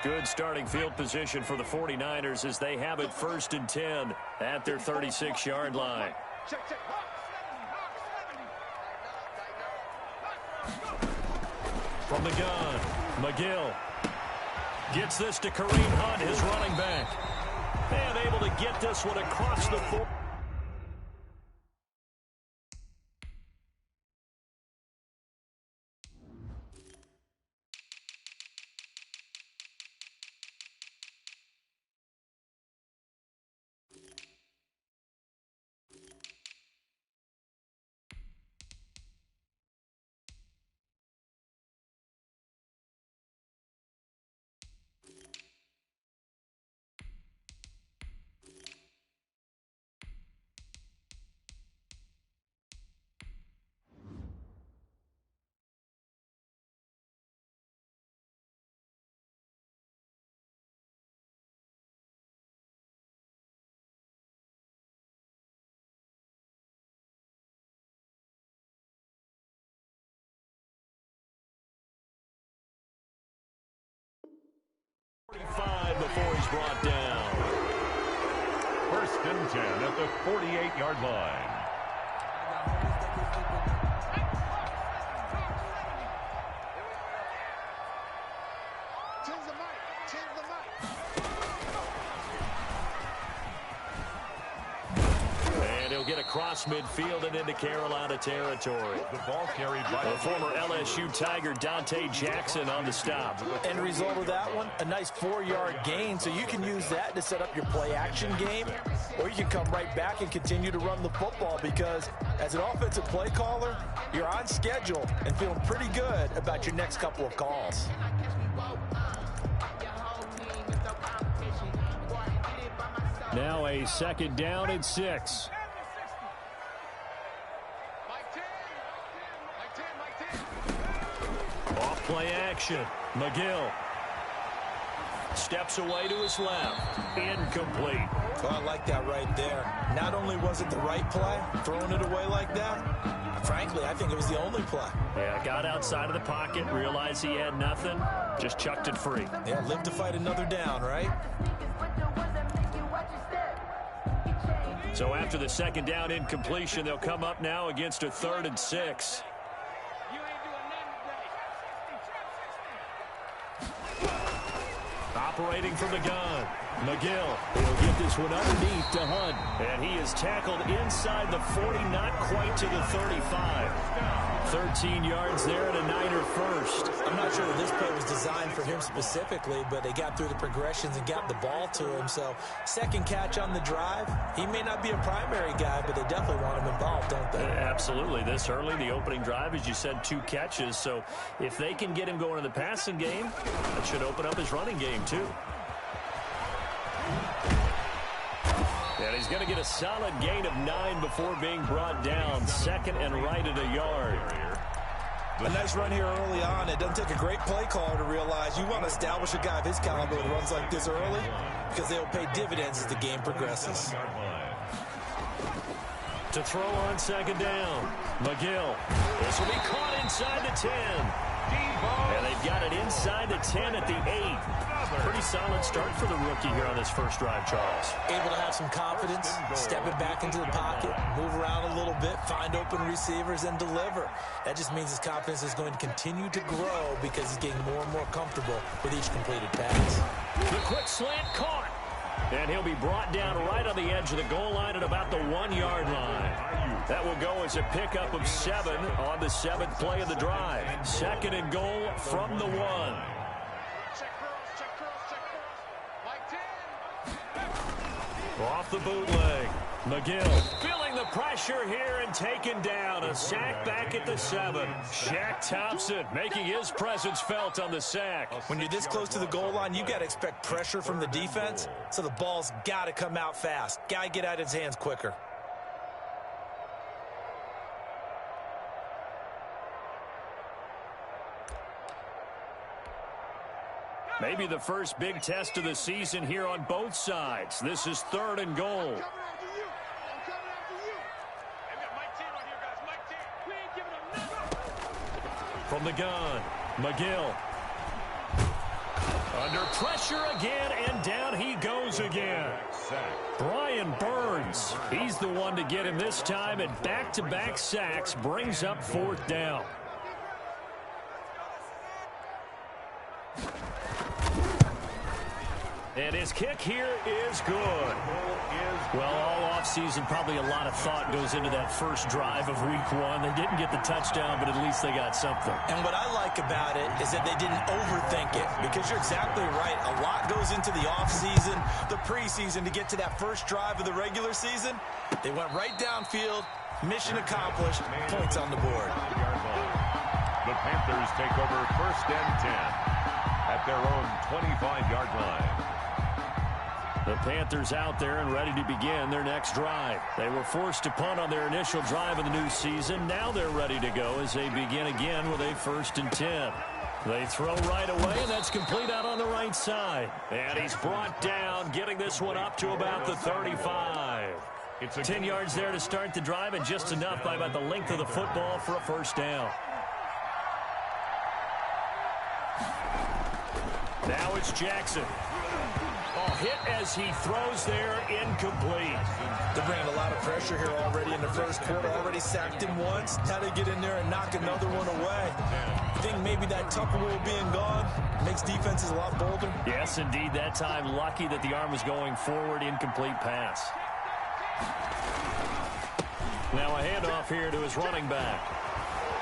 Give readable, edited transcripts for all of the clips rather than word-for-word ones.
Good starting field position for the 49ers as they have it 1st and 10 at their 36-yard line. From the gun, McGill gets this to Kareem Hunt, his running back. And able to get this one across the 4. Before he's brought down. 1st and 10 at the 48-yard line. And he'll get across midfield and into Carolina territory. The ball carried by the former LSU Tiger Dante Jackson on the stop. End result of that one, a nice 4-yard gain, so you can use that to set up your play-action game, or you can come right back and continue to run the football because as an offensive play caller, you're on schedule and feeling pretty good about your next couple of calls. Now a 2nd down and 6. Off play action. McGill steps away to his left. Incomplete. Oh, I like that right there. Not only was it the right play, throwing it away like that, frankly, I think it was the only play. Yeah, got outside of the pocket, realized he had nothing, just chucked it free. Yeah, live to fight another down, right? So after the 2nd down incompletion, they'll come up now against a 3rd and 6. Operating from the gun, McGill. He'll get this one underneath to Hunt. And he is tackled inside the 40, not quite to the 35. 13 yards there and a Niner first. I'm not sure that this play was designed for him specifically, but they got through the progressions and got the ball to him. So 2nd catch on the drive. He may not be a primary guy, but they definitely want him involved, don't they? Absolutely. This early, the opening drive, as you said, 2 catches. So if they can get him going in the passing game, that should open up his running game too. And he's going to get a solid gain of 9 before being brought down. 2nd and right at a yard. A nice run here early on. It doesn't take a great play caller to realize you want to establish a guy of his caliber that runs like this early because they'll pay dividends as the game progresses. To throw on 2nd down, McGill. This will be caught inside the 10. And they've got it inside the 10 at the 8. Pretty solid start for the rookie here on this first drive, Charles. Able to have some confidence, stepping back into the pocket, move around a little bit, find open receivers, and deliver. That just means his confidence is going to continue to grow because he's getting more and more comfortable with each completed pass. The quick slant caught. And he'll be brought down right on the edge of the goal line at about the 1-yard line. That will go as a pickup of 7 on the 7th play of the drive. 2nd and goal from the 1. Off the bootleg. McGill feeling the pressure here and taken down. A sack back at the 7. Shaq Thompson making his presence felt on the sack. When you're this close to the goal line, you've got to expect pressure from the defense, so the ball's got to come out fast. Got to get out of his hands quicker. Maybe the first big test of the season here on both sides. This is 3rd and goal. From the gun, McGill. Under pressure again, and down he goes again. Brian Burns, he's the one to get him this time, and back-to-back sacks brings up 4th down. And his kick here is good. Well, all offseason, probably a lot of thought goes into that first drive of week 1. They didn't get the touchdown, but at least they got something. And what I like about it is that they didn't overthink it, because you're exactly right. A lot goes into the offseason, the preseason to get to that first drive of the regular season. They went right downfield, mission accomplished, points on the board. The Panthers take over 1st and 10 at their own 25-yard line. The Panthers out there and ready to begin their next drive. They were forced to punt on their initial drive of the new season. Now they're ready to go as they begin again with a 1st and 10. They throw right away, and that's complete out on the right side. And he's brought down, getting this one up to about the 35. It's 10 yards there to start the drive, and just enough by about the length of the football for a 1st down. Now it's Jackson. Hit as he throws there, incomplete. They're bringing a lot of pressure here already in the first quarter. Already sacked him once. Now they get in there and knock another one away. I think maybe that Tucker rule being gone makes defenses a lot bolder. Yes, indeed. That time, lucky that the arm was going forward. Incomplete pass. Now a handoff here to his running back.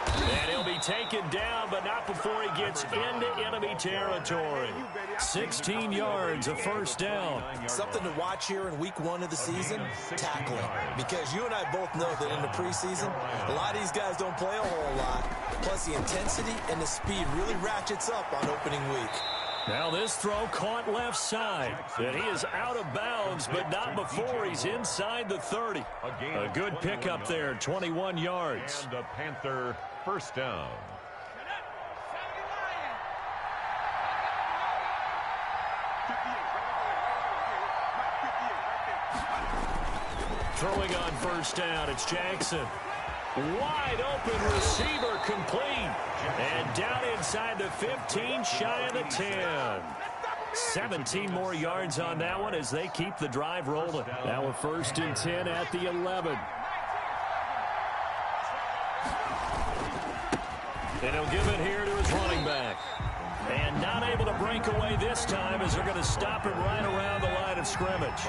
And he'll be taken down, but not before he gets into enemy territory. 16 yards, a 1st down. Something to watch here in week 1 of the season, tackling. Because you and I both know that in the preseason, a lot of these guys don't play a whole lot. Plus the intensity and the speed really ratchets up on opening week. Now this throw caught left side. And he is out of bounds, but not before he's inside the 30. A good pickup there, 21 yards. And a Panther 1st down. Throwing on 1st down, it's Jackson. Wide open receiver complete. And down inside the 15, shy of the 10. 17 more yards on that one as they keep the drive rolling. Now a 1st and 10 at the 11. And he'll give it here to his running back. And not able to break away this time as they're going to stop him right around the line of scrimmage.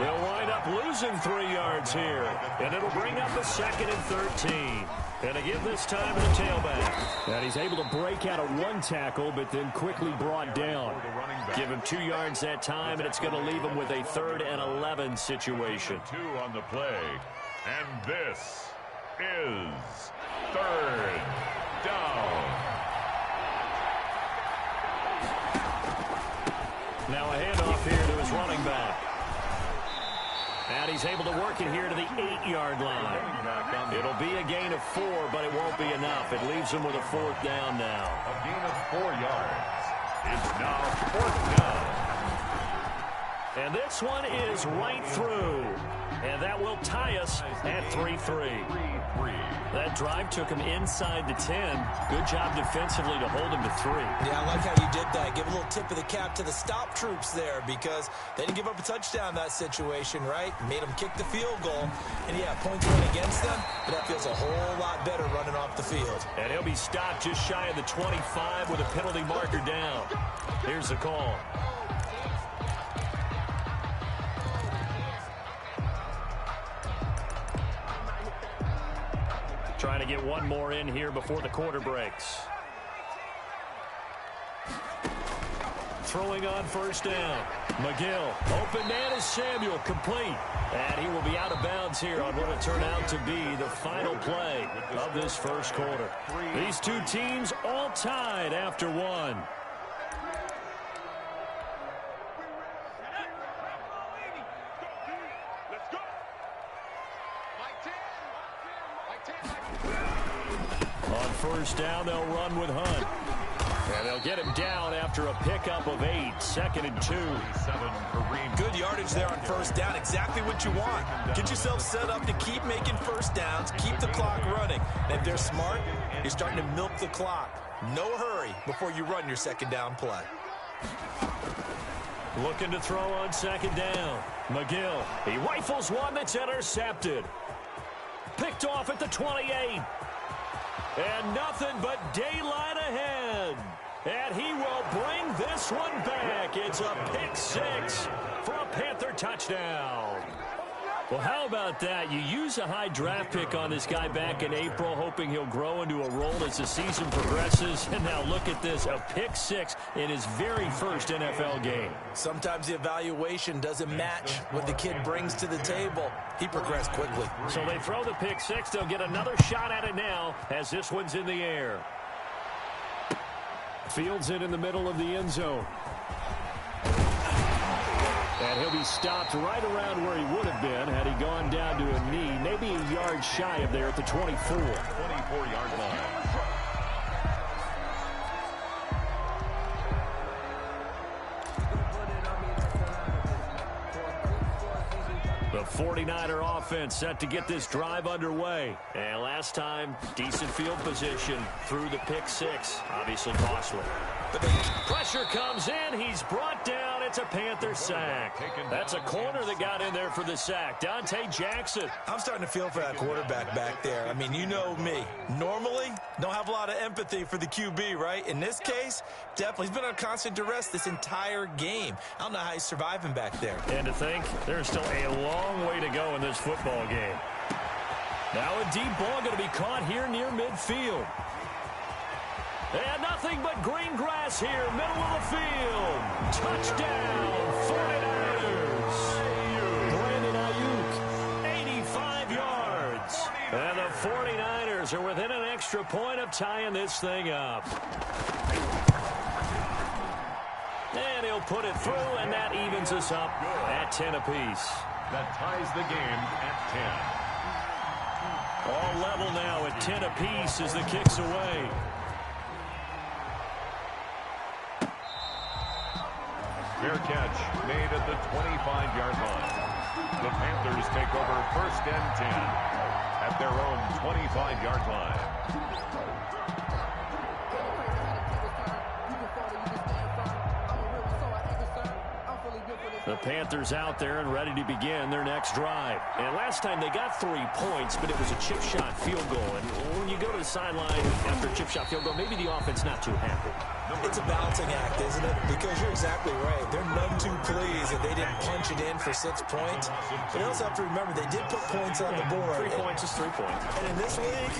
They'll wind up losing 3 yards here. And it'll bring up a 2nd and 13. And again this time to the tailback. And he's able to break out of 1 tackle, but then quickly brought down. Give him 2 yards that time, and it's going to leave him with a 3rd and 11 situation. 2 on the play. And this is 3rd down. Now a handoff here to his running back. And he's able to work it here to the 8-yard line. It'll be a gain of 4, but it won't be enough. It leaves him with a 4th down now. A gain of 4 yards. It's now 4th down. And this one is right through. And that will tie us at 3-3. That drive took him inside the 10. Good job defensively to hold him to 3. Yeah, I like how you did that. Give a little tip of the cap to the stop troops there, because they didn't give up a touchdown in that situation, right? Made them kick the field goal. And yeah, points went against them, but that feels a whole lot better running off the field. And he'll be stopped just shy of the 25 with a penalty marker down. Here's the call. Trying to get one more in here before the quarter breaks. Throwing on 1st down. McGill. Open man is Samuel. Complete. And he will be out of bounds here on what will turn out to be the final play of this first quarter. These two teams all tied after 1. On 1st down, they'll run with Hunt. And they'll get him down after a pickup of 8. 2nd and 2. Good yardage there on 1st down. Exactly what you want. Get yourself set up to keep making 1st downs. Keep the clock running. And if they're smart, you're starting to milk the clock. No hurry before you run your 2nd down play. Looking to throw on second down. McGill, he rifles one that's intercepted. Picked off at the 28. And nothing but daylight ahead. And he will bring this one back. It's a pick six for a Panther touchdown. Well, how about that? You use a high draft pick on this guy back in April, hoping he'll grow into a role as the season progresses. And now look at this, a pick six in his very first NFL game. Sometimes the evaluation doesn't match what the kid brings to the table. He progressed quickly. So they throw the pick six. They'll get another shot at it now as this one's in the air. Fields it in the middle of the end zone. And he'll be stopped right around where he would have been had he gone down to a knee, maybe a yard shy of there at the 24. 24-yard line. The 49er offense set to get this drive underway. And last time, decent field position through the pick six. Obviously costly. Pressure comes in. He's brought down. It's a Panther sack. That's a corner that got in there for the sack. Dante Jackson. I'm starting to feel for that quarterback back there. I mean, you know me. Normally, don't have a lot of empathy for the QB, right? In this case, definitely. He's been on constant duress this entire game. I don't know how he's surviving back there. And to think, there's still a long way to go in this football game. Now a deep ball going to be caught here near midfield. And nothing but green grass here, middle of the field. Touchdown, 49ers. Brandon Ayuk, 85 yards. And the 49ers are within an extra point of tying this thing up. And he'll put it through, and that evens us up at 10 apiece. That ties the game at 10. All level now at 10 apiece as the kick's away. Fair catch made at the 25-yard line. The Panthers take over first and 10 at their own 25-yard line. The Panthers out there and ready to begin their next drive. And last time they got 3 points, but it was a chip shot field goal. And when you go to the sideline after a chip shot field goal, maybe the offense not too happy. It's a balancing act, isn't it? Because you're exactly right. They're none too pleased that they didn't punch it in for 6 points. But you also have to remember they did put points on the board. 3 points is 3 points. And in this league,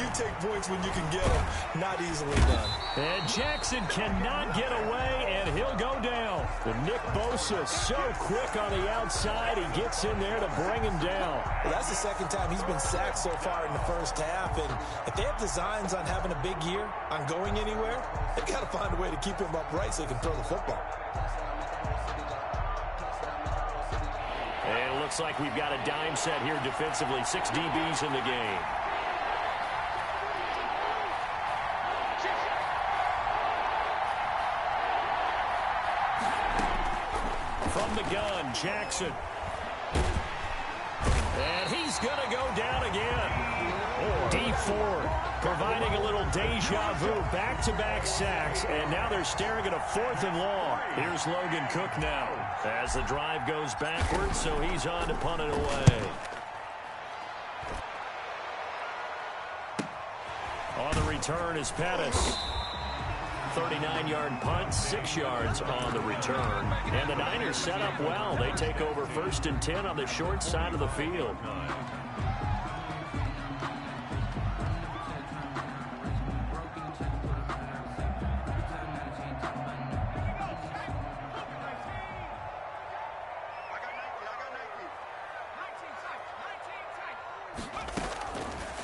you take points when you can get them. Not easily done. And Jackson cannot get away, and he'll go down. The Nick Bosa so quick on the outside. He gets in there to bring him down. Well, that's the second time he's been sacked so far in the first half. And if they have designs on having a big year, on going anywhere, they've got to find a way to keep him upright so he can throw the football. And it looks like we've got a dime set here defensively. 6 DBs in the game. From the gun, Jackson. And he's going to go down again. D Ford providing a little deja vu, back-to-back sacks, and now they're staring at a 4th and long. Here's Logan Cook now as the drive goes backwards, so he's on to punt it away. On the return is Pettis. 39-yard punt, 6 yards on the return. And the Niners set up well. They take over first and 10 on the short side of the field.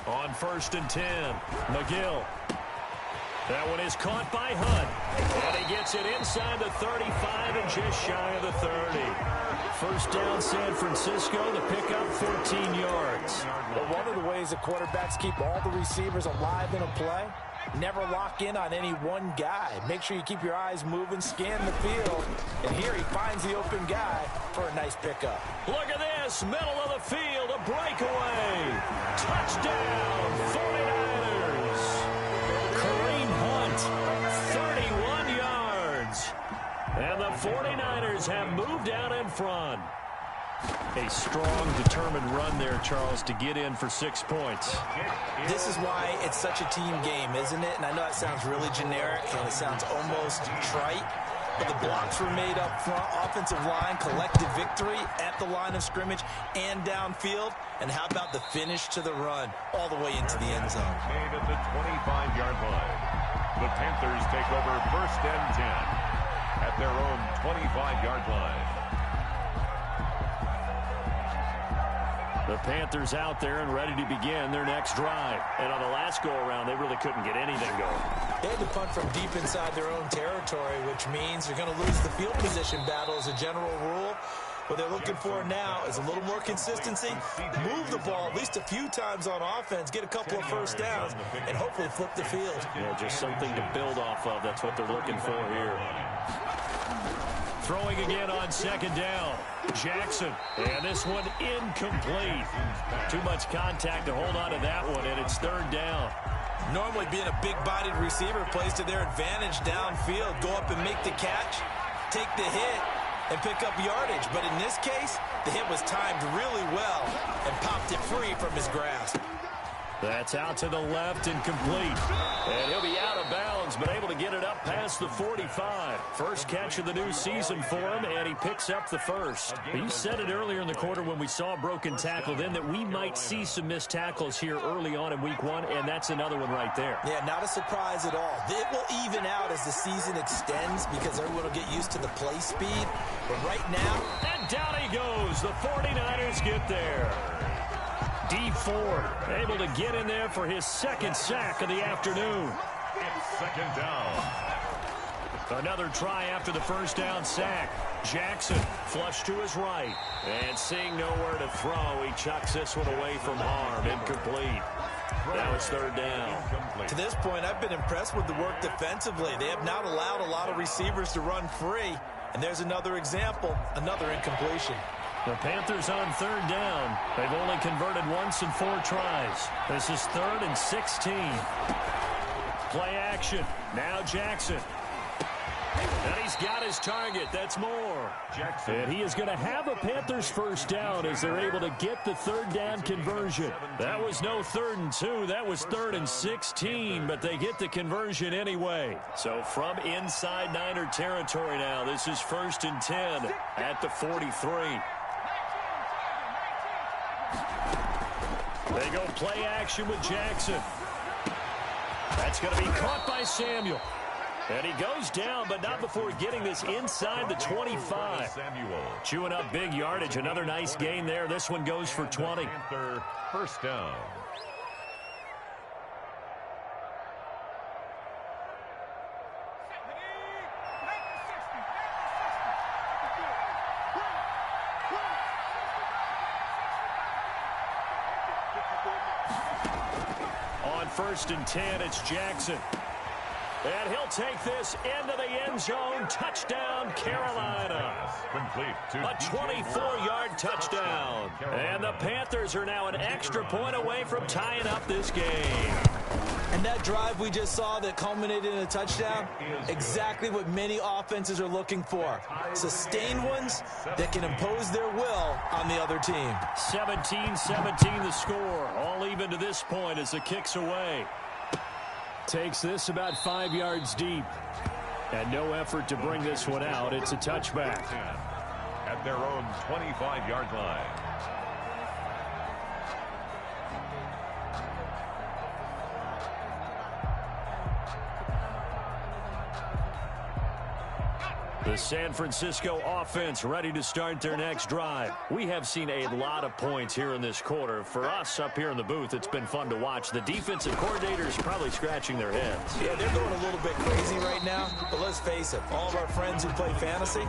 On first and 10, McGill. That one is caught by Hunt. And he gets it inside the 35 and just shy of the 30. First down, San Francisco. The pickup, 14 yards. Well, one of the ways the quarterbacks keep all the receivers alive in a play, never lock in on any one guy. Make sure you keep your eyes moving, scan the field. And here he finds the open guy for a nice pickup. Look at this, middle of the field, a breakaway. Touchdown, 49ers. Kareem Hunt, 31 yards. And the 49ers have moved out in front. A strong, determined run there, Charles, to get in for 6 points. This is why it's such a team game, isn't it? And I know that sounds really generic and it sounds almost trite, but the blocks were made up front, offensive line, collective victory at the line of scrimmage and downfield. And how about the finish to the run all the way into the end zone? Made at the 25-yard line. The Panthers take over 1st and 10 at their own 25-yard line. The Panthers out there and ready to begin their next drive. And on the last go-around, they really couldn't get anything going. They had to punt from deep inside their own territory, which means they're going to lose the field position battle as a general rule. What they're looking for now is a little more consistency, move the ball at least a few times on offense, get a couple of first downs, and hopefully flip the field. Yeah, just something to build off of. That's what they're looking for here. Throwing again on 2nd down. Jackson. And this one incomplete. Too much contact to hold on to that one, and it's 3rd down. Normally being a big-bodied receiver plays to their advantage downfield. Go up and make the catch, take the hit, and pick up yardage. But in this case, the hit was timed really well and popped it free from his grasp. That's out to the left and complete. And he'll be out of bounds, but able to get it up past the 45. First catch of the new season for him, and he picks up the first. You said it earlier in the quarter when we saw a broken tackle then that we might see some missed tackles here early on in week 1, and that's another one right there. Yeah, not a surprise at all. It will even out as the season extends because everyone will get used to the play speed. But right now... And down he goes. The 49ers get there. D Ford able to get in there for his 2nd sack of the afternoon. It's 2nd down. Another try after the first down sack. Jackson flush to his right. And seeing nowhere to throw, he chucks this one away from harm. Incomplete. Now it's 3rd down. To this point, I've been impressed with the work defensively. They have not allowed a lot of receivers to run free. And there's another example, another incompletion. The Panthers on 3rd down. They've only converted once in 4 tries. This is 3rd and 16. Play action. Now Jackson. And he's got his target. That's more. Jackson. And he is going to have a Panthers first down as they're able to get the 3rd down conversion. That was no 3rd and 2. That was 3rd and 16, but they get the conversion anyway. So from inside Niner territory now, this is 1st and 10 at the 43. They go play action with Jackson. That's going to be caught by Samuel. And he goes down, but not before getting this inside the 25. Chewing up big yardage. Another nice gain there. This one goes for 20. First down. On 1st and 10, it's Jackson. And he'll take this into the end zone. Touchdown, Carolina. A 24-yard touchdown. And the Panthers are now an extra point away from tying up this game. And that drive we just saw that culminated in a touchdown, exactly what many offenses are looking for. Sustained ones that can impose their will on the other team. 17-17 the score. All even to this point as the kick's away. Takes this about 5 yards deep. And no effort to bring this one out. It's a touchback. At their own 25-yard line. The San Francisco offense ready to start their next drive. We have seen a lot of points here in this quarter. For us up here in the booth, it's been fun to watch. The defensive coordinators probably scratching their heads. Yeah, they're going a little bit crazy right now. But let's face it, all of our friends who play fantasy,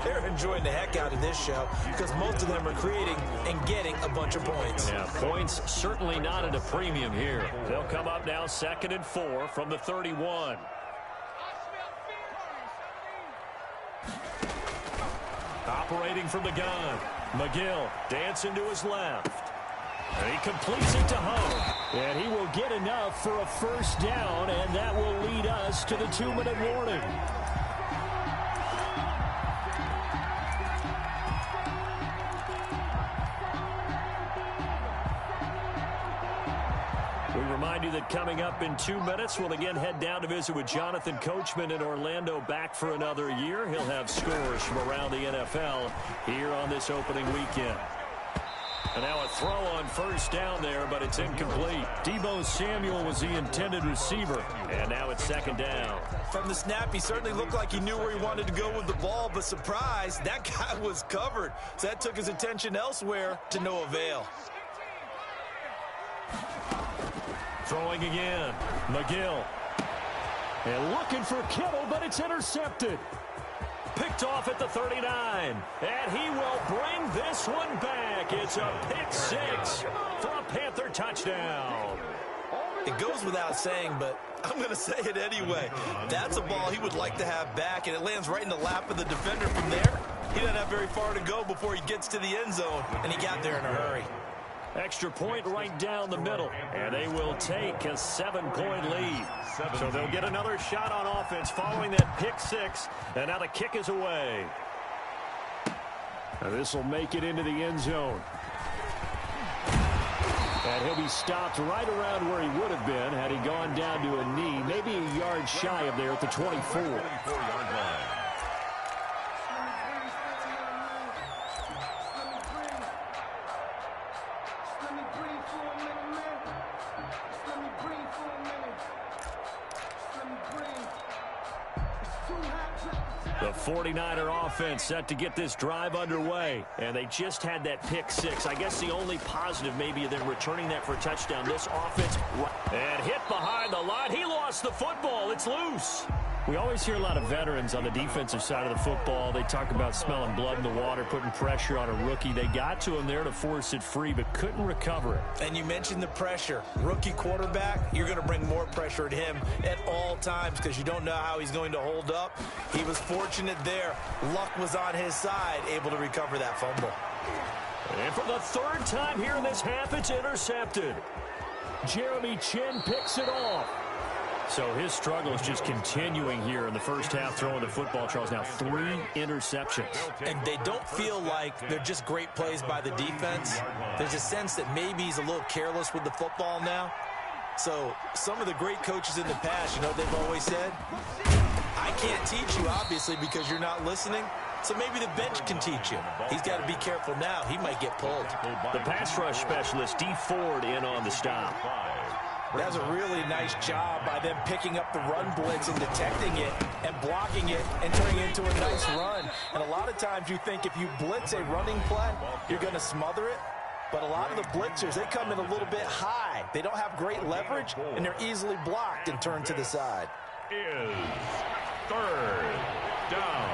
they're enjoying the heck out of this show because most of them are creating and getting a bunch of points. Yeah, points certainly not at a premium here. They'll come up now 2nd and 4 from the 31. Operating from the gun. McGill dancing to his left. And he completes it to Hogue. And he will get enough for a first down, and that will lead us to the 2-minute warning. remind you that coming up in 2 minutes, we'll again head down to visit with Jonathan Coachman in Orlando, back for another year. He'll have scores from around the NFL here on this opening weekend. And now a throw on first down there, but it's incomplete. Deebo Samuel was the intended receiver, and now it's second down. From the snap, he certainly looked like he knew where he wanted to go with the ball, but surprise, that guy was covered. So that took his attention elsewhere to no avail. Throwing again, McGill. And looking for Kittle, but it's intercepted. Picked off at the 39, and he will bring this one back. It's a pick six for a Panther touchdown. It goes without saying, but I'm going to say it anyway. That's a ball he would like to have back, and it lands right in the lap of the defender from there. He doesn't have very far to go before he gets to the end zone, and he got there in a hurry. Extra point right down the middle, and they will take a 7-point lead. So they'll get another shot on offense following that pick six, and now the kick is away. Now this will make it into the end zone. And he'll be stopped right around where he would have been had he gone down to a knee, maybe a yard shy of there at the 24. The 49er offense set to get this drive underway, and they just had that pick six. I guess the only positive maybe of them returning that for a touchdown. This offense, and hit behind the line. He lost the football. It's loose. We always hear a lot of veterans on the defensive side of the football. They talk about smelling blood in the water, putting pressure on a rookie. They got to him there to force it free, but couldn't recover it. And you mentioned the pressure. Rookie quarterback, you're going to bring more pressure at him at all times because you don't know how he's going to hold up. He was fortunate there. Luck was on his side, able to recover that fumble. And for the third time here in this half, it's intercepted. Jeremy Chin picks it off. So his struggle is just continuing here in the first half, throwing the football. Charles, now 3 interceptions. And they don't feel like they're just great plays by the defense. There's a sense that maybe he's a little careless with the football now. So some of the great coaches in the past, you know what they've always said? I can't teach you, obviously, because you're not listening. So maybe the bench can teach him. He's got to be careful now. He might get pulled. The pass rush specialist, D. Ford, in on the stop. That was a really nice job by them picking up the run blitz and detecting it and blocking it and turning it into a nice run. And a lot of times you think if you blitz a running play, you're going to smother it. But a lot of the blitzers, they come in a little bit high. They don't have great leverage, and they're easily blocked and turned to the side. Is third down.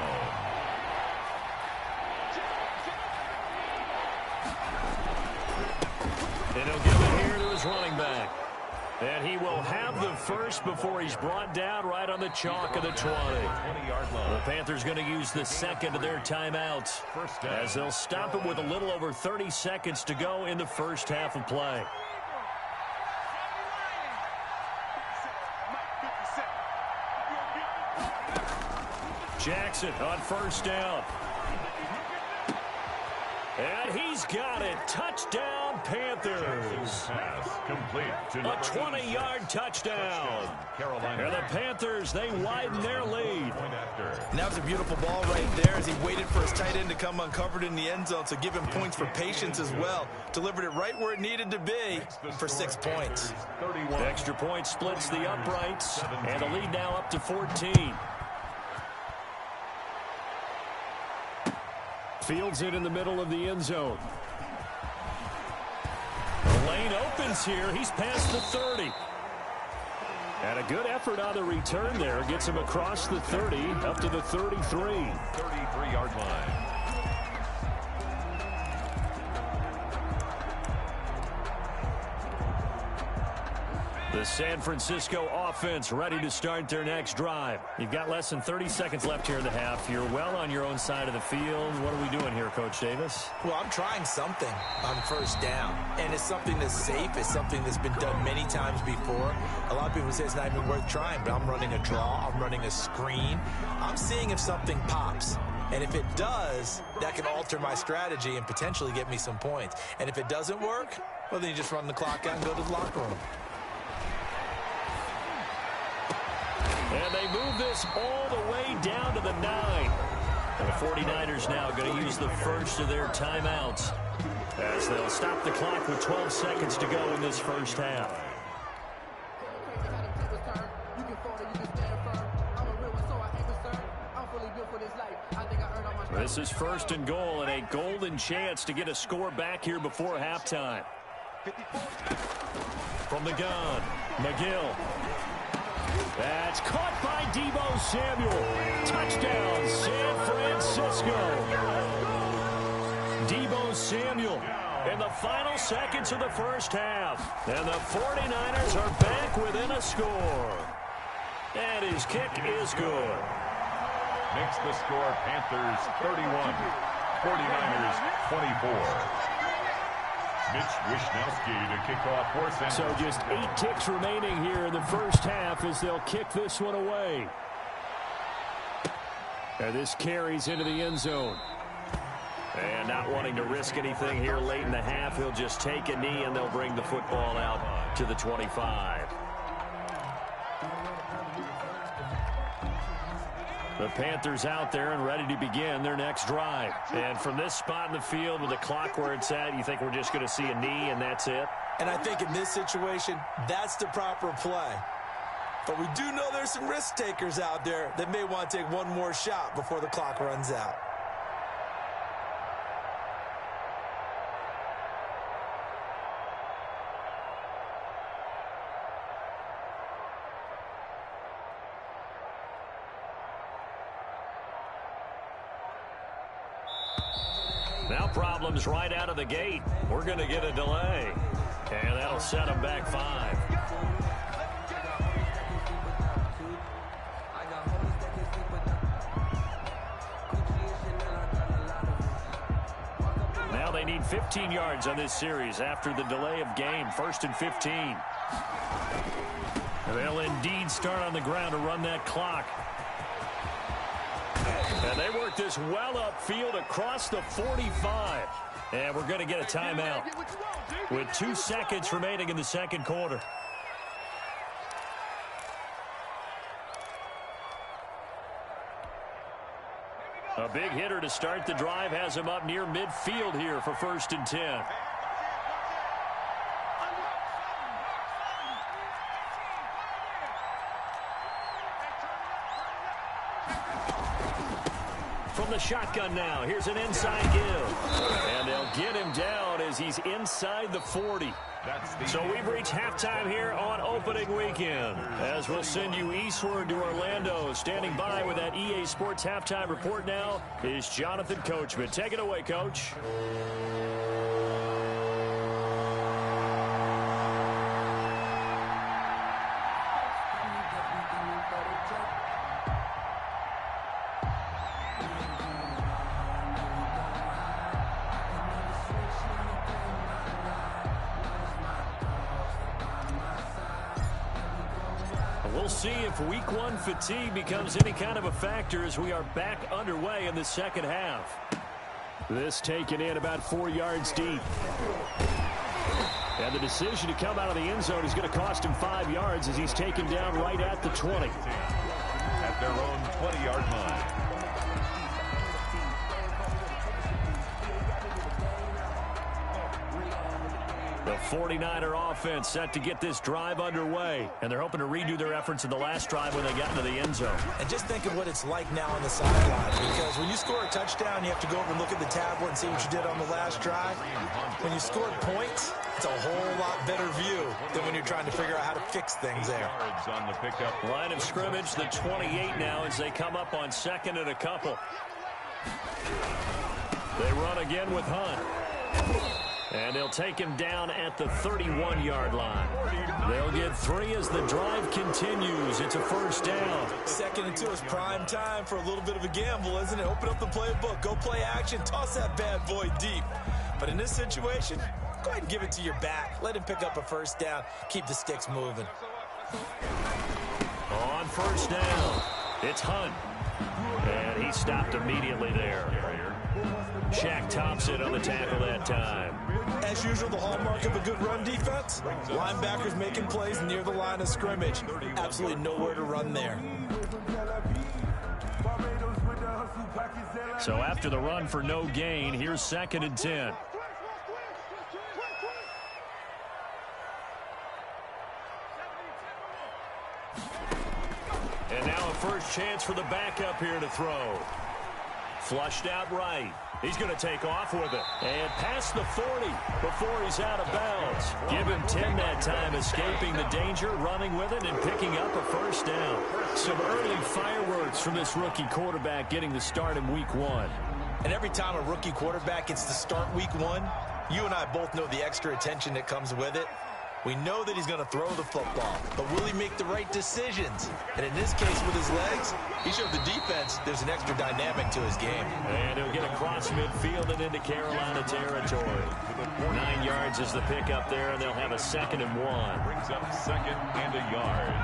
And he'll give it here to his running back. And he will have the first before he's brought down right on the chalk of the 20. The Panthers going to use the second of their timeouts as they'll stop it with a little over 30 seconds to go in the first half of play. Jackson on first down. And he's got it. Touchdown, Panthers. Pass complete to a 20-yard touchdown. Carolina. And the Panthers, they widen their lead. And that was a beautiful ball right there as he waited for his tight end to come uncovered in the end zone. So give him points for patience as well. Delivered it right where it needed to be for 6 points. The extra point splits the uprights. And the lead now up to 14. Fields it in the middle of the end zone. The lane opens here. He's past the 30. And a good effort on the return there. Gets him across the 30 up to the 33. 33-yard line. The San Francisco offense ready to start their next drive. You've got less than 30 seconds left here in the half. You're well on your own side of the field. What are we doing here, Coach Davis? Well, I'm trying something on first down. And it's something that's safe. It's something that's been done many times before. A lot of people say it's not even worth trying, but I'm running a draw. I'm running a screen. I'm seeing if something pops. And if it does, that can alter my strategy and potentially get me some points. And if it doesn't work, well, then you just run the clock out and go to the locker room. And they move this all the way down to the 9. And the 49ers now going to use the first of their timeouts as they'll stop the clock with 12 seconds to go in this first half. This is first and goal and a golden chance to get a score back here before halftime. From the gun, McGill. That's caught by Deebo Samuel. Touchdown, San Francisco. Deebo Samuel in the final seconds of the first half. And the 49ers are back within a score. And his kick is good. Makes the score Panthers 31, 49ers 24. Mitch Wishnowski to kick off for San So just 8 ticks remaining here in the first half as they'll kick this one away. And this carries into the end zone. And not wanting to risk anything here late in the half, he'll just take a knee and they'll bring the football out to the 25. The Panthers out there and ready to begin their next drive. And from this spot in the field with the clock where it's at, you think we're just going to see a knee and that's it? And I think in this situation, that's the proper play. But we do know there's some risk takers out there that may want to take one more shot before the clock runs out. Now problems right out of the gate. We're going to get a delay. And that'll set them back 5. Now they need 15 yards on this series after the delay of game. 1st and 15. And they'll indeed start on the ground to run that clock. And they work this well upfield across the 45. And we're going to get a timeout with 2 seconds remaining in the second quarter. A big hitter to start the drive has him up near midfield here for 1st and 10. From the shotgun now, here's an inside give. And they'll get him down as he's inside the 40. So we've reached halftime here on opening weekend. As we'll send you eastward to Orlando. Standing by with that EA Sports halftime report now is Jonathan Coachman. Take it away, Coach. We'll see if week 1 fatigue becomes any kind of a factor as we are back underway in the second half. This taken in about 4 yards deep. And the decision to come out of the end zone is going to cost him 5 yards as he's taken down right at the 20. At their own 20-yard line. The 49er offense set to get this drive underway. And they're hoping to redo their efforts in the last drive when they got into the end zone. And just think of what it's like now on the sideline. Because when you score a touchdown, you have to go over and look at the tablet and see what you did on the last drive. When you scored points, it's a whole lot better view than when you're trying to figure out how to fix things there. On the pickup. Line of scrimmage, the 28 now as they come up on 2nd and a couple. They run again with Hunt. And they'll take him down at the 31-yard line. They'll get 3 as the drive continues. It's a first down. 2nd and 2 is prime time for a little bit of a gamble, isn't it? Open up the playbook, go play action, toss that bad boy deep. But in this situation, go ahead and give it to your back. Let him pick up a first down. Keep the sticks moving. On first down, it's Hunt. And he stopped immediately there. Shaq Thompson on the tackle that time. As usual, the hallmark of a good run defense, linebackers making plays near the line of scrimmage. Absolutely nowhere to run there. So after the run for no gain, here's 2nd and 10. And now a first chance for the backup here to throw. Flushed out right. He's going to take off with it. And past the 40 before he's out of bounds. Give him 10 that time, escaping the danger, running with it, and picking up a first down. Some early fireworks from this rookie quarterback getting the start in week 1. And every time a rookie quarterback gets to start week 1, you and I both know the extra attention that comes with it. We know that he's going to throw the football, but will he make the right decisions? And in this case, with his legs, he showed the defense there's an extra dynamic to his game. And he'll get across midfield and into Carolina territory. 9 yards is the pickup there, and they'll have a 2nd and 1. Brings up 2nd and a yard.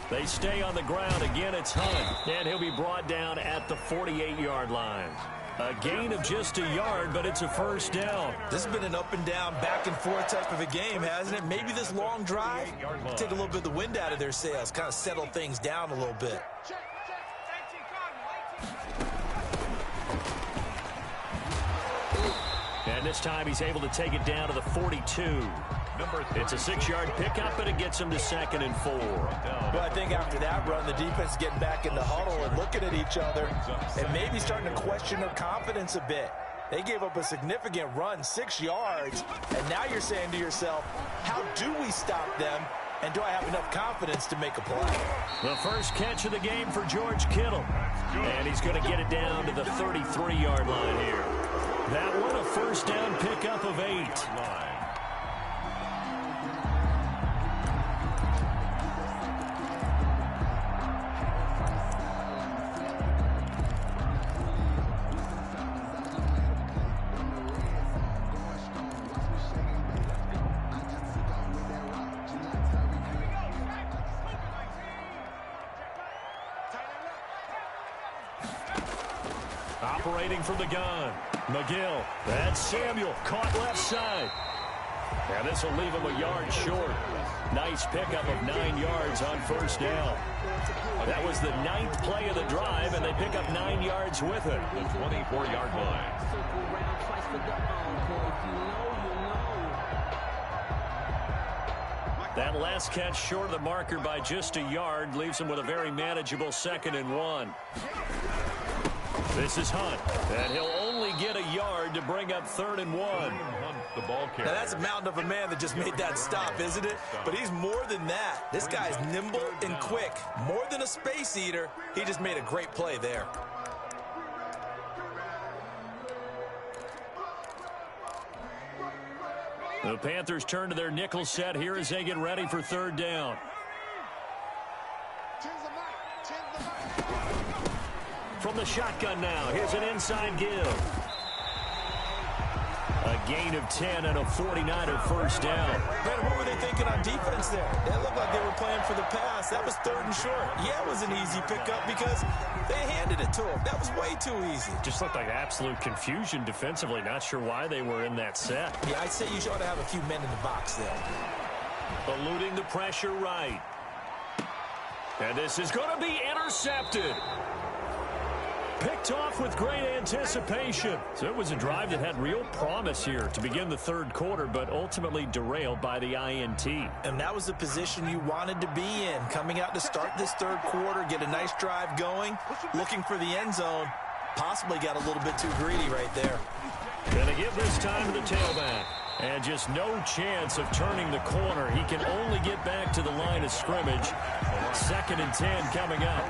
They stay on the ground. Again, it's Hunt. And he'll be brought down at the 48-yard line. A gain of just a yard, but it's a first down. This has been an up and down, back and forth type of a game, hasn't it? Maybe this long drive take a little bit of the wind out of their sails, kind of settle things down a little bit. And this time he's able to take it down to the 42. It's a 6-yard pickup, but it gets him to 2nd and 4. Well, I think after that run, the defense is getting back in the huddle and looking at each other and maybe starting to question their confidence a bit. They gave up a significant run, 6 yards, and now you're saying to yourself, how do we stop them, and do I have enough confidence to make a play? The first catch of the game for George Kittle, and he's going to get it down to the 33-yard line here. That one a first down pickup of 8. Operating from the gun, McGill. That's Samuel, caught left side. And this will leave him a yard short. Nice pickup of 9 yards on first down. That was the 9th play of the drive, and they pick up 9 yards with it. The 24-yard line. That last catch short of the marker by just a yard leaves him with a very manageable 2nd and 1. This is Hunt, and he'll only get a yard to bring up 3rd and 1. The ball carrier. Now that's a mountain of a man that just made that stop, isn't it? But he's more than that. This guy's nimble and quick. More than a space eater. He just made a great play there. The Panthers turn to their nickel set here as they get ready for 3rd down. From the shotgun now, here's an inside give. A gain of 10 and a 49er first down. Brandon, what were they thinking on defense there? They looked like they were playing for the pass. That was 3rd and short. Yeah, it was an easy pickup because they handed it to him. That was way too easy. Just looked like absolute confusion defensively. Not sure why they were in that set. Yeah, I'd say you ought to have a few men in the box there. Eluding the pressure right. And this is going to be intercepted. Picked off with great anticipation. So it was a drive that had real promise here to begin the 3rd quarter, but ultimately derailed by the INT. And that was the position you wanted to be in. Coming out to start this 3rd quarter, get a nice drive going, looking for the end zone. Possibly got a little bit too greedy right there. Gonna give this time to the tailback. And just no chance of turning the corner. He can only get back to the line of scrimmage. 2nd and 10 coming up.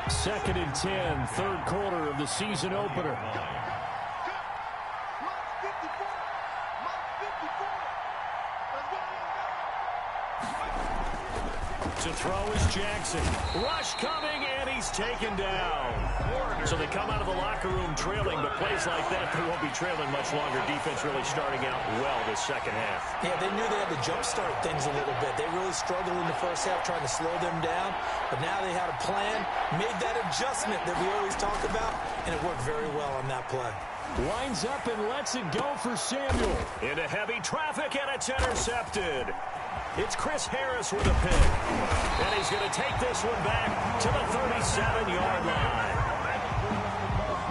2nd and 10, 3rd quarter of the season opener. To throw is Jackson. Rush coming, and he's taken down. So they come out of the locker room trailing, but plays like that, they won't be trailing much longer. Defense really starting out well this second half. Yeah, they knew they had to jumpstart things a little bit. They really struggled in the first half trying to slow them down, but now they had a plan, made that adjustment that we always talk about, and it worked very well on that play. Lines up and lets it go for Samuel. Into heavy traffic, and it's intercepted. It's Chris Harris with a pick. And he's going to take this one back to the 37-yard line.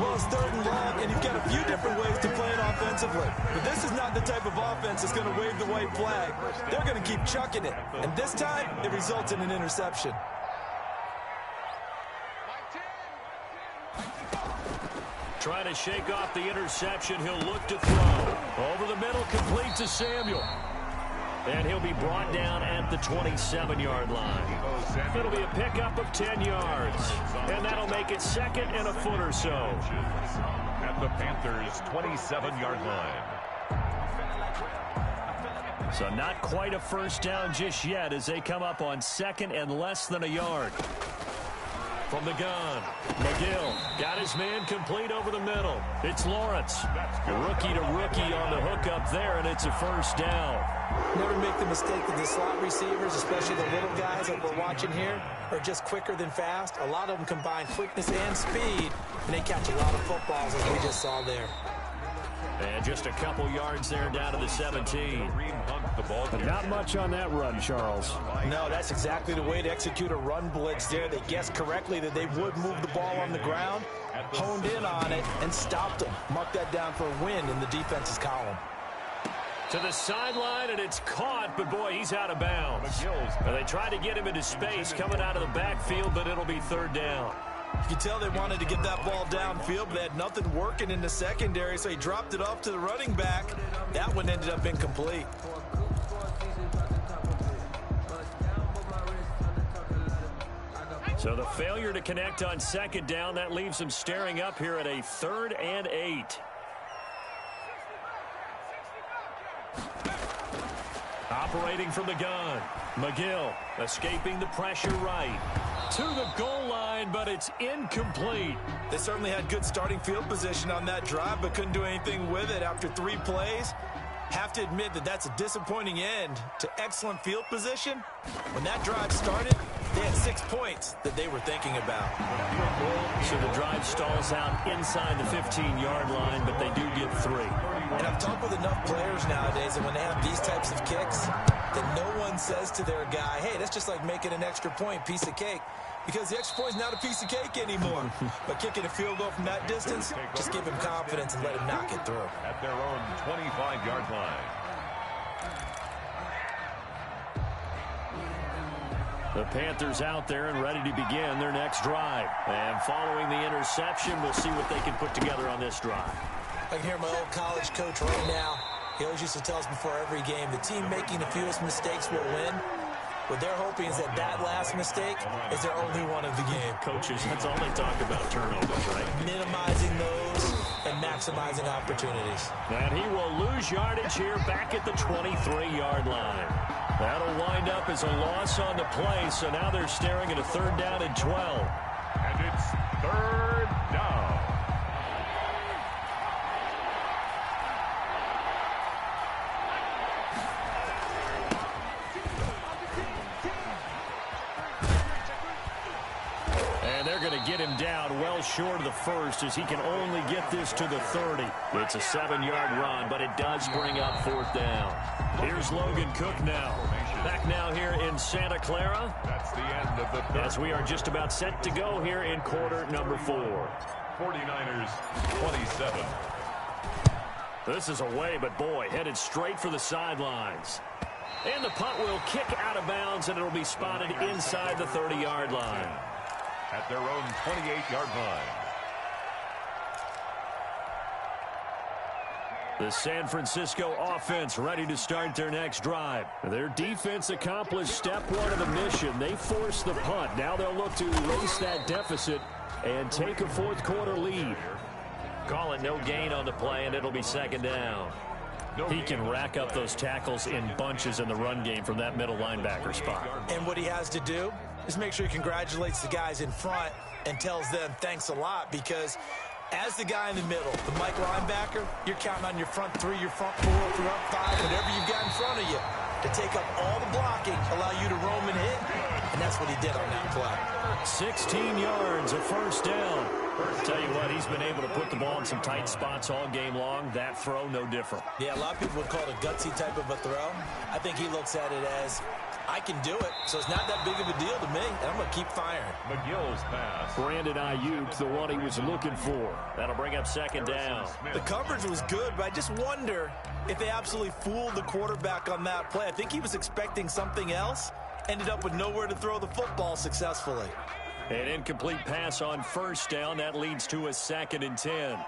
Well, it's 3rd and long, and you've got a few different ways to play it offensively. But this is not the type of offense that's going to wave the white flag. They're going to keep chucking it. And this time, it results in an interception. Trying to shake off the interception. He'll look to throw. Over the middle, complete to Samuel. And he'll be brought down at the 27-yard line. It'll be a pickup of 10 yards. And that'll make it 2nd and a foot or so. At the Panthers' 27-yard line. So not quite a first down just yet as they come up on 2nd and less than a yard. From the gun, McGill got his man complete over the middle. It's Lawrence. Rookie to rookie on the hook up there, and it's a first down. Never make the mistake that the slot receivers, especially the little guys that we're watching here, are just quicker than fast. A lot of them combine quickness and speed, and they catch a lot of footballs, as we just saw there. And just a couple yards there down to the 17. But not much on that run, Charles. No, that's exactly the way to execute a run blitz there. They guessed correctly that they would move the ball on the ground, honed in on it, and stopped them. Mark that down for a win in the defense's column. To the sideline, and it's caught, but boy, he's out of bounds. And they tried to get him into space coming out of the backfield, but it'll be 3rd down. You could tell they wanted to get that ball downfield, but they had nothing working in the secondary, so he dropped it off to the running back. That one ended up incomplete. So the failure to connect on 2nd down, that leaves them staring up here at a 3rd and 8. Operating from the gun, McGill escaping the pressure right. To the goal line, but it's incomplete. They certainly had good starting field position on that drive, but couldn't do anything with it after 3 plays. Have to admit that that's a disappointing end to excellent field position. When that drive started, they had 6 points that they were thinking about. So the drive stalls out inside the 15-yard line, but they do get 3. And I've talked with enough players nowadays that when they have these types of kicks, that no one says to their guy, hey, that's just like making an extra point, piece of cake. Because the extra point is not a piece of cake anymore. But kicking a field goal from that distance, just give him confidence and let him knock it through. At their own 25-yard line. The Panthers out there and ready to begin their next drive. And following the interception, we'll see what they can put together on this drive. I can hear my old college coach right now. He always used to tell us before every game, the team making the fewest mistakes will win. What they're hoping is that that last mistake is their only one of the game. Coaches, that's all they talk about, turnovers, right? Minimizing those and maximizing opportunities. And he will lose yardage here back at the 23-yard line. That'll wind up as a loss on the play, so now they're staring at a 3rd down and 12. And it's 3rd down. And they're going to get him down well short of the first as he can only get this to the 30. It's a 7-yard run, but it does bring up 4th down. Here's Logan Cook now. Back now here in Santa Clara. That's the end of the 3rd. As we are just about set to go here in quarter number 4. 49ers 27. This is away, but boy, headed straight for the sidelines. And the punt will kick out of bounds, and it'll be spotted inside the 30-yard line. At their own 28-yard line. The San Francisco offense ready to start their next drive. Their defense accomplished step 1 of the mission. They forced the punt. Now they'll look to erase that deficit and take a 4th quarter lead. Call it no gain on the play, and it'll be 2nd down. He can rack up those tackles in bunches in the run game from that middle linebacker spot. And what he has to do is make sure he congratulates the guys in front and tells them thanks a lot, because as the guy in the middle, the Mike linebacker, you're counting on your front 3, your front 4, front 5, whatever you've got in front of you to take up all the blocking, allow you to roam and hit. And that's what he did on that play. 16 yards, a first down. Tell you what, he's been able to put the ball in some tight spots all game long. That throw, no different. Yeah, a lot of people would call it a gutsy type of a throw. I think he looks at it as, I can do it, so it's not that big of a deal to me, and I'm going to keep firing. McGill's pass. Brandon Ayuk, the one he was looking for. That'll bring up second down. The coverage was good, but I just wonder if they absolutely fooled the quarterback on that play. I think he was expecting something else, ended up with nowhere to throw the football successfully. An incomplete pass on first down. That leads to a 2nd and 10.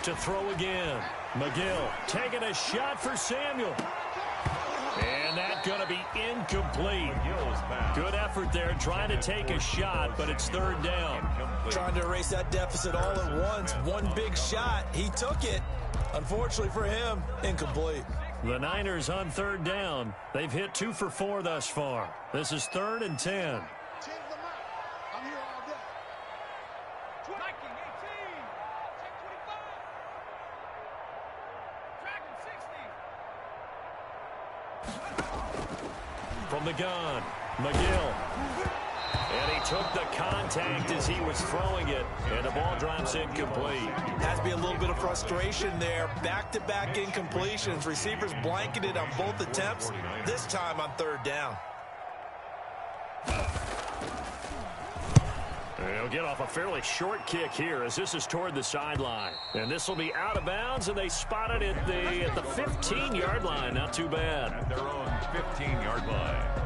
To throw again. McGill taking a shot for Samuel. And that's going to be incomplete. Good effort there trying to take a shot, but it's 3rd down. Trying to erase that deficit all at once. One big shot. He took it. Unfortunately for him, incomplete. The Niners on 3rd down. They've hit 2 for 4 thus far. This is 3rd and 10. From the gun, McGill. And he took the contact as he was throwing it, and the ball drops incomplete. Has to be a little bit of frustration there. Back-to-back incompletions. Receivers blanketed on both attempts, this time on 3rd down. They'll get off a fairly short kick here as this is toward the sideline. And this will be out of bounds, and they spot it at the 15-yard line. Not too bad. At their own 15-yard line.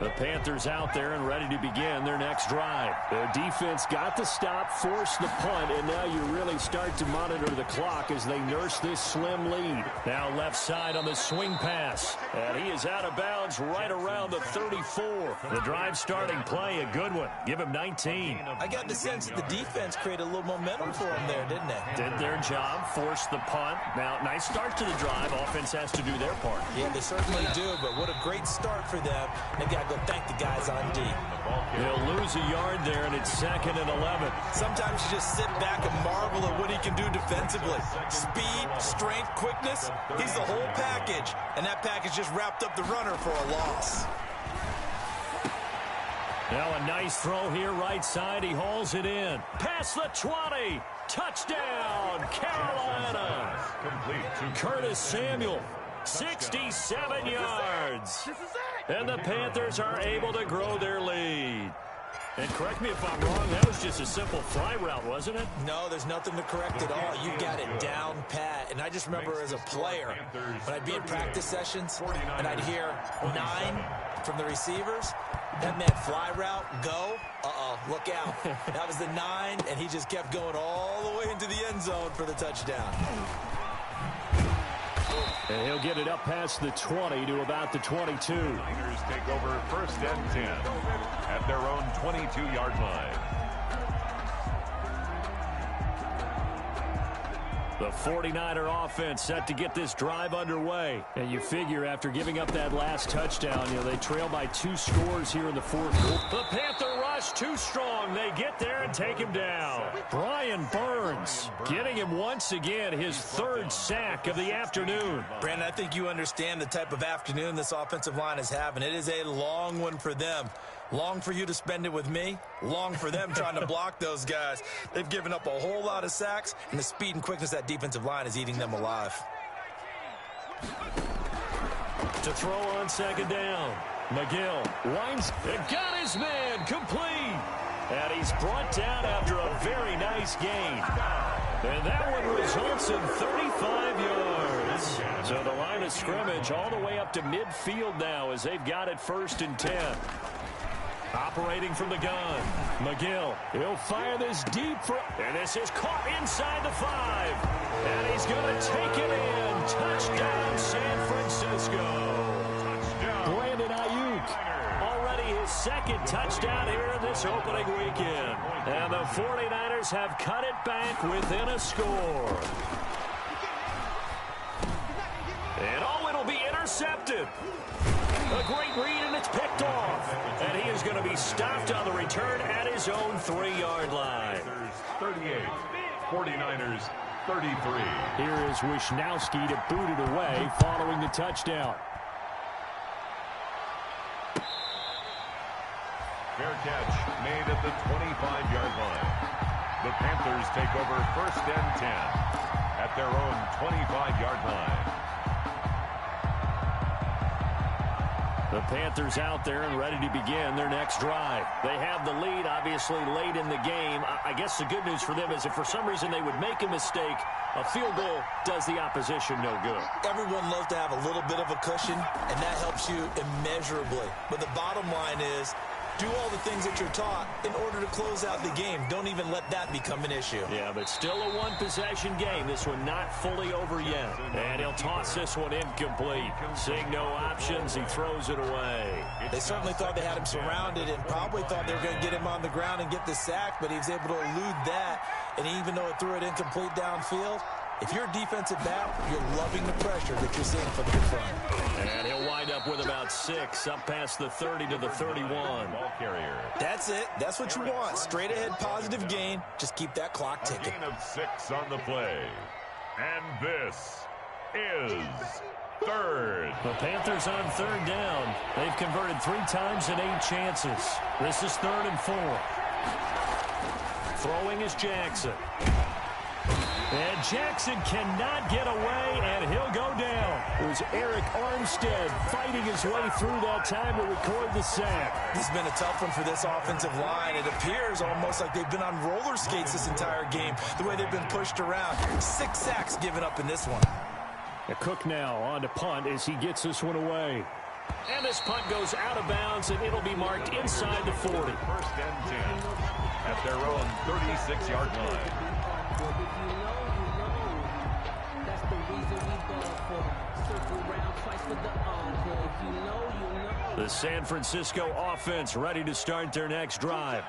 The Panthers out there and ready to begin their next drive. Their defense got the stop, forced the punt, and now you really start to monitor the clock as they nurse this slim lead. Now left side on the swing pass. And he is out of bounds right around the 34. The drive starting play, a good one. Give him 19. I got the sense that the defense created a little momentum for him there, didn't it? Did their job, forced the punt. Now, nice start to the drive. Offense has to do their part. Yeah, they certainly do, but what a great start for them. They got to go thank the guys on D. They'll lose a yard there, and it's 2nd and 11. Sometimes you just sit back and marvel at what he can do defensively. Speed, strength, quickness, he's the whole package. And that package just wrapped up the runner for a loss. Now a nice throw here right side. He hauls it in. Past the 20. Touchdown, Carolina. Complete. Curtis Samuel, 67 yards. And the Panthers are able to grow their lead. And correct me if I'm wrong, that was just a simple fly route, wasn't it? No, there's nothing to correct at all. You got it down pat. And I just remember as a player, when I'd be in practice sessions, and I'd hear 9 from the receivers, that meant fly route, go, look out. That was the 9, and he just kept going all the way into the end zone for the touchdown. And he'll get it up past the 20 to about the 22. Niners take over 1st and 10 at their own 22-yard line. The 49er offense set to get this drive underway. And you figure after giving up that last touchdown, they trail by 2 scores here in the 4th quarter. The Panther rush too strong. They get there and take him down. Brian Burns getting him once again his 3rd sack of the afternoon. Brandon, I think you understand the type of afternoon this offensive line is having. It is a long one for them. Long for you to spend it with me. Long for them trying to block those guys. They've given up a whole lot of sacks, and the speed and quickness of that defensive line is eating them alive. To throw on 2nd down. McGill winds and got his man complete. And he's brought down after a very nice gain. And that one results in 35 yards. So the line of scrimmage all the way up to midfield now as they've got it 1st and 10. Operating from the gun. McGill, he'll fire this deep. And this is caught inside the 5. And he's going to take it in. Touchdown, San Francisco. Touchdown. Brandon Ayuk, already his 2nd touchdown here in this opening weekend. And the 49ers have cut it back within a score. And it'll be intercepted. A great read, and it's picked off. And he is going to be stopped on the return at his own 3-yard line. 38, 49ers 33. Here is Wisnowski to boot it away following the touchdown. Fair catch made at the 25-yard line. The Panthers take over first and 10 at their own 25-yard line. The Panthers out there and ready to begin their next drive. They have the lead, obviously, late in the game. I guess the good news for them is if for some reason they would make a mistake, a field goal does the opposition no good. Everyone loves to have a little bit of a cushion, and that helps you immeasurably. But the bottom line is, do all the things that you're taught in order to close out the game. Don't even let that become an issue. Yeah, but still a one-possession game. This one not fully over yet. And he'll toss this one incomplete. Seeing no options, he throws it away. They certainly thought they had him surrounded and probably thought they were going to get him on the ground and get the sack, but he was able to elude that. And even though it threw it incomplete downfield, if you're a defensive back, you're loving the pressure that you're seeing from the front. And he'll wind up with about 6 up past the 30 to the 31. Ball carrier. That's it. That's what you want. Straight ahead positive gain. Just keep that clock ticking. A gain of 6 on the play. And this is third. The Panthers on third down. They've converted 3 times in 8 chances. This is 3rd and 4. Throwing is Jackson. And Jackson cannot get away, and he'll go down. It was Eric Armstead fighting his way through that time to record the sack. This has been a tough one for this offensive line. It appears almost like they've been on roller skates this entire game, the way they've been pushed around. 6 sacks given up in this one. Cook now on to punt as he gets this one away. And this punt goes out of bounds, and it'll be marked inside the 40. First and 10 at their own 36-yard line. The San Francisco offense ready to start their next drive.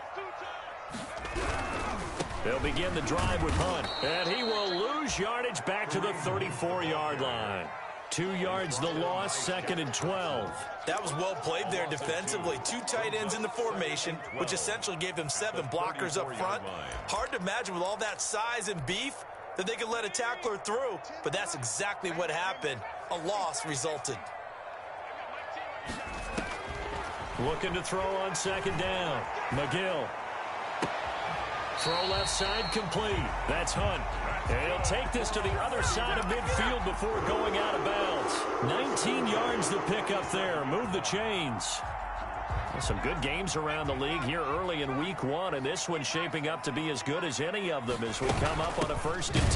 They'll begin the drive with Hunt, and he will lose yardage back to the 34-yard line. 2 yards the loss, 2nd and 12. That was well played there defensively. 2 tight ends in the formation, which essentially gave him 7 blockers up front. Hard to imagine with all that size and beef that they could let a tackler through, but that's exactly what happened. A loss resulted. Looking to throw on 2nd down. McGill. Throw left side complete. That's Hunt. And he'll take this to the other side of midfield before going out of bounds. 19 yards to pick up there. Move the chains. Some good games around the league here early in week 1, and this one's shaping up to be as good as any of them as we come up on a 1st and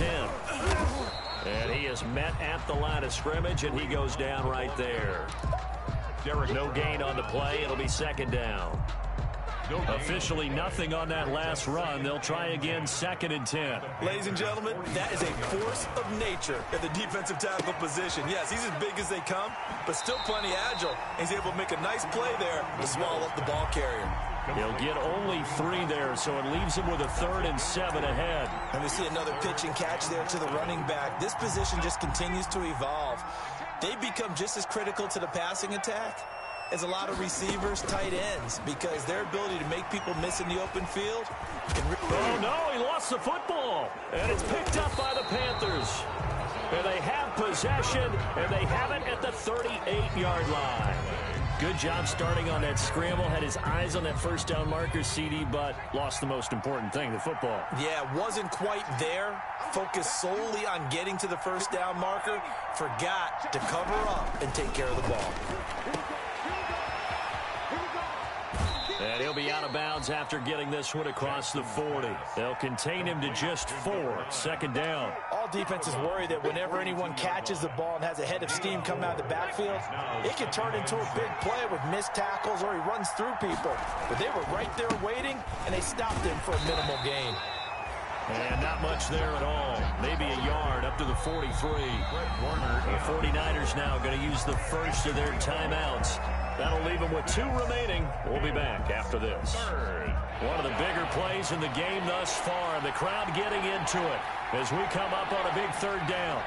10. And he is met at the line of scrimmage, and he goes down right there. No gain on the play. It'll be 2nd down. Officially nothing on that last run. They'll try again 2nd and 10. Ladies and gentlemen, that is a force of nature at the defensive tackle position. Yes, he's as big as they come, but still plenty agile. He's able to make a nice play there to swallow up the ball carrier. He'll get only 3 there, so it leaves him with a 3rd and 7 ahead. And we see another pitch and catch there to the running back. This position just continues to evolve. They become just as critical to the passing attack as a lot of receivers, tight ends, because their ability to make people miss in the open field can... Oh, no, he lost the football. And it's picked up by the Panthers. And they have possession, and they have it at the 38-yard line. Good job starting on that scramble. Had his eyes on that 1st down marker, CD, but lost the most important thing, the football. Yeah, wasn't quite there. Focused solely on getting to the 1st down marker. Forgot to cover up and take care of the ball. And he'll be out of bounds after getting this one across the 40. They'll contain him to just 4. 2nd down. All defenses worry that whenever anyone catches the ball and has a head of steam coming out of the backfield, it can turn into a big play with missed tackles or he runs through people. But they were right there waiting, and they stopped him for a minimal gain. And not much there at all. Maybe a yard up to the 43. The 49ers now going to use the first of their timeouts. That'll leave them with 2 remaining. We'll be back after this. One of the bigger plays in the game thus far. The crowd getting into it as we come up on a big 3rd down.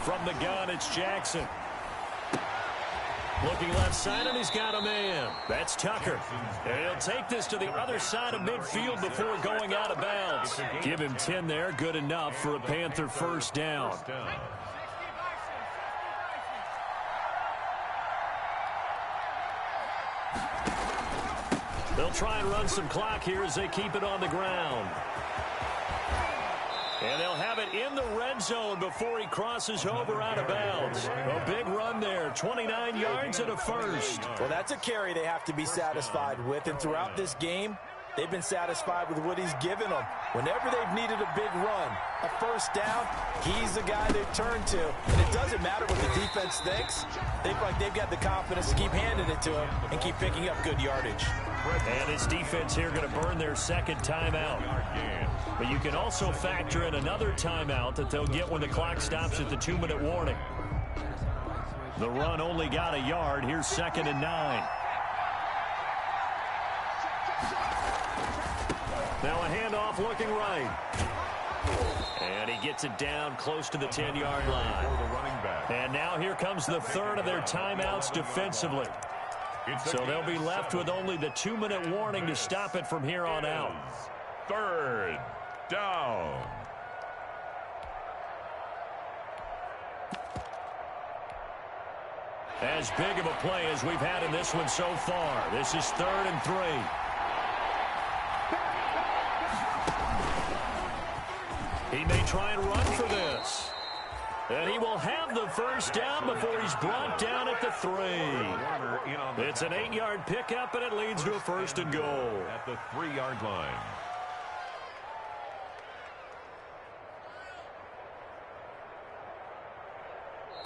From the gun, it's Jackson. Looking left side, and he's got a man. That's Tucker. And he'll take this to the other side of midfield before going out of bounds. Give him 10 there. Good enough for a Panther first down. They'll try and run some clock here as they keep it on the ground. And they'll have it in the red zone before he crosses over out of bounds. A big run there, 29 yards and a first. Well, that's a carry they have to be satisfied with. And throughout this game, they've been satisfied with what he's given them. Whenever they've needed a big run, a first down, he's the guy they've turned to. And it doesn't matter what the defense thinks. They feel like they've got the confidence to keep handing it to him and keep picking up good yardage. And his defense here going to burn their second timeout. But you can also factor in another timeout that they'll get when the clock stops at the 2-minute warning. The run only got a yard. Here's 2nd and 9. Now a handoff looking right. And he gets it down close to the 10-yard line. And now here comes the third of their timeouts defensively. So they'll be left with only the 2-minute warning to stop it from here on out. 3rd down. As big of a play as we've had in this one so far. This is 3rd and 3. He may try and run for this. And he will have the first down before he's brought down at the 3. It's an 8-yard pickup, and it leads to a 1st and goal. At the 3-yard line.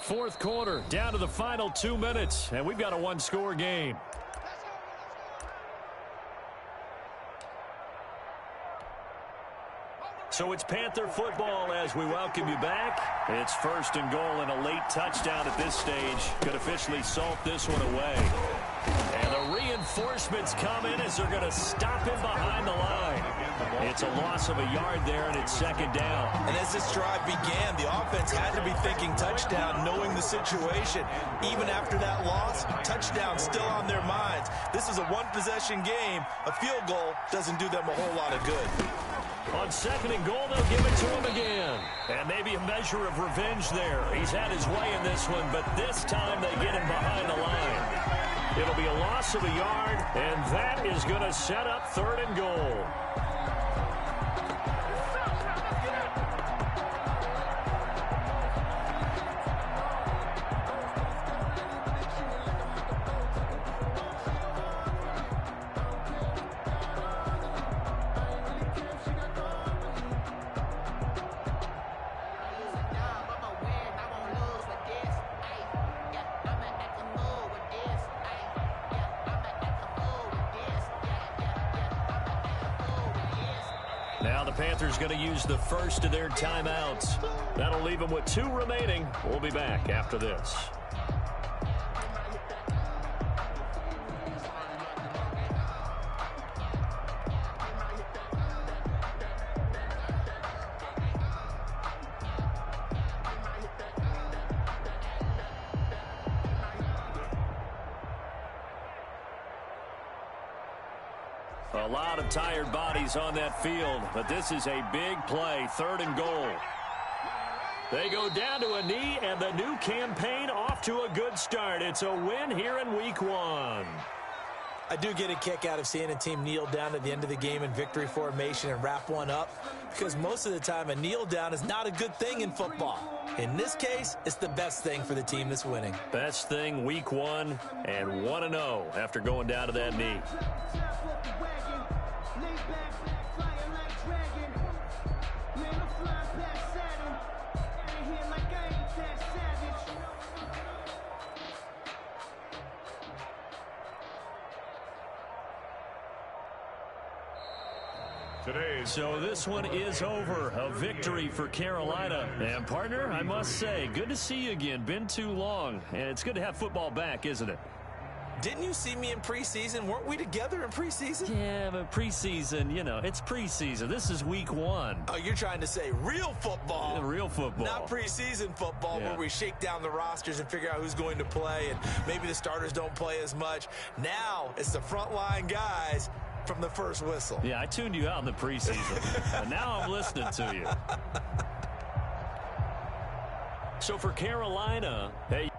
Fourth quarter, down to the final 2 minutes, and we've got a one-score game. So it's Panther football as we welcome you back. It's 1st and goal, and a late touchdown at this stage could officially salt this one away. And the reinforcements come in as they're going to stop him behind the line. It's a loss of a yard there, and it's 2nd down. And as this drive began, the offense had to be thinking touchdown, knowing the situation. Even after that loss, touchdown still on their minds. This is a one-possession game. A field goal doesn't do them a whole lot of good. On 2nd and goal, they'll give it to him again. And maybe a measure of revenge there. He's had his way in this one, but this time they get him behind the line. It'll be a loss of a yard, and that is going to set up 3rd and goal. Now the Panthers going to use the first of their timeouts. That'll leave them with 2 remaining. We'll be back after this. A lot of tired bodies on that field, but this is a big play, 3rd and goal. They go down to a knee, and the new campaign off to a good start. It's a win here in week 1. I do get a kick out of seeing a team kneel down at the end of the game in victory formation and wrap one up, because most of the time a kneel down is not a good thing in football. In this case, it's the best thing for the team that's winning. Best thing week 1 and 1-0 after going down to that knee. So this one is over. A victory for Carolina. And, partner, I must say, good to see you again. Been too long. And it's good to have football back, isn't it? Didn't you see me in preseason? Weren't we together in preseason? Yeah, but preseason, you know, it's preseason. This is week 1. Oh, you're trying to say real football. Yeah, real football. Not preseason football where we shake down the rosters and figure out who's going to play, and maybe the starters don't play as much. Now it's the frontline guys from the first whistle. Yeah, I tuned you out in the preseason. And now I'm listening to you. So for Carolina, hey.